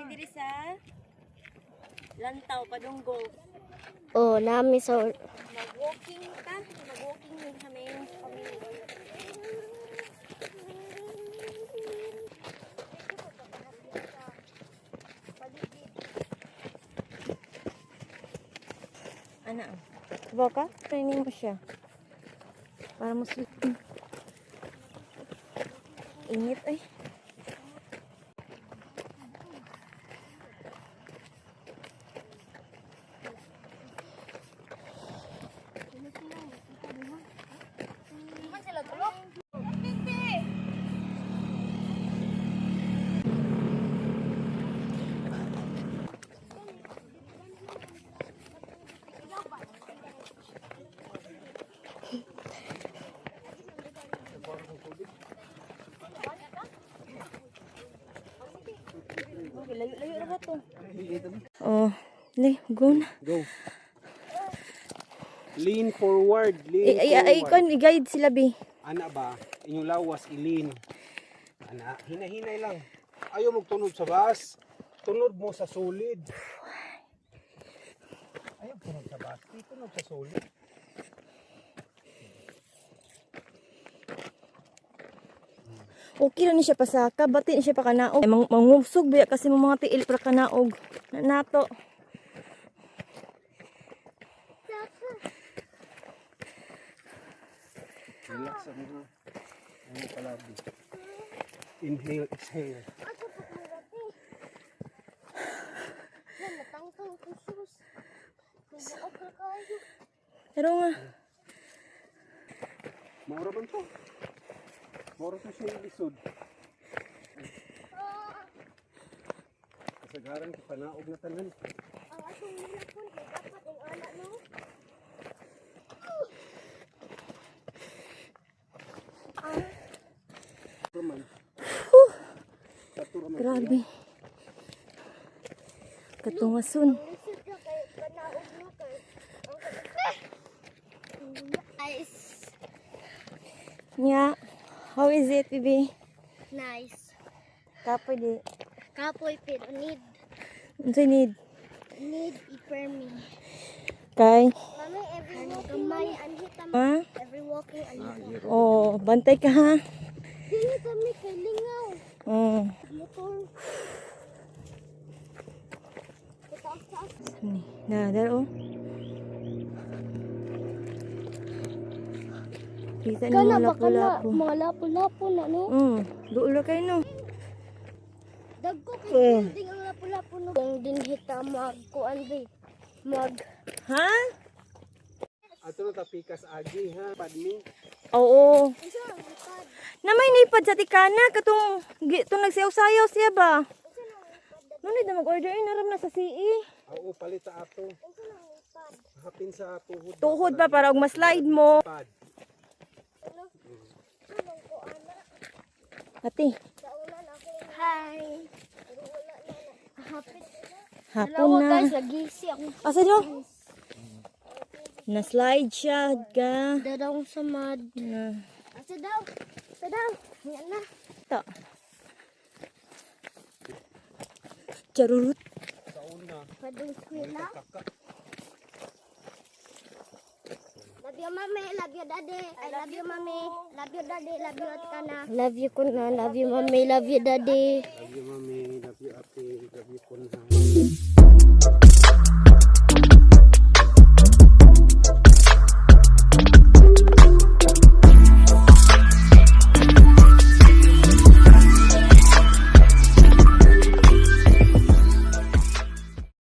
diri sa Lantaw, Padunggo. Oh, nami sa Mag-walking ta. Mag-walking din kami. Ana, baka training mo siya. Para mo sweet. Init ay. Layo-layo na ba to? Oh, go na. Go. Lean forward. Lean forward. I-guide sila, Bi. Ana ba? Inyong lawas, ilin. Ana, hinahinay lang. Ayaw magtunod sa bus. Tunod mo sa solid. Ayaw tunod sa bus. Tunod sa solid. Okay na ni siya pasaka, bati ni siya pa kanaog. Mangusog biya kasi mga tiil para kanaog. Nato. Relax ang mga. Ano palabi. Inhale, exhale. Pero nga. Maura man to. Maura to siya lisod. Kasagaran ka panaog na tanan. ang atong nila po dapat ang anak no. Raman. Katuraman. Grabe. Katungason. Lisod ka kay panaog no kay. Nice. Nya, how is it, Bibi? Nice. Kapoy di. Kapoy pero need Unsa need? i-permit. Kay. Mami, every walking may anhit Ha? every walking anhit. Oh, bantay ka ha. Dili kami kay lingaw. Motor. Taas-taas. Na, daro. Kita ni Kana mga ba kana lapo-lapo. mga lapo-lapo na no. Duulo kayo no. Dagko kay building ang lapo-lapo no. Kung dinhita magkuan ba. Ha? Ato na tapikas agi ha. Padmi. Oo. Unsa ang ipad? Na may nipad sa tikana katong nagsayaw-sayaw siya ba? Nunit na mag-order naram na sa CE. Oo, palit sa ato. Unsa ang ipad? Hapin sa tuhod. Tuhod ba para og ma-slide mo. Pad. Ano? Sunong ko ana. Ati, Sa ulan ako. Hi. Pero wala na. Hapit. hapon na. Guys, nagisi ako. Asa nyo? Na-slide siya ga. Dadong sa mud. Na. Asa daw? Asa daw? Yan na. Ito. Charurut. Sa una. Padung skwela. Kaka. Love you, mami. Love you, daddy. I love you, mami. Love you, daddy. Love you, Atkana. Love you, kuna. Love you, mami. Love you, daddy. Love you mami. Love you ate. Love you kunha.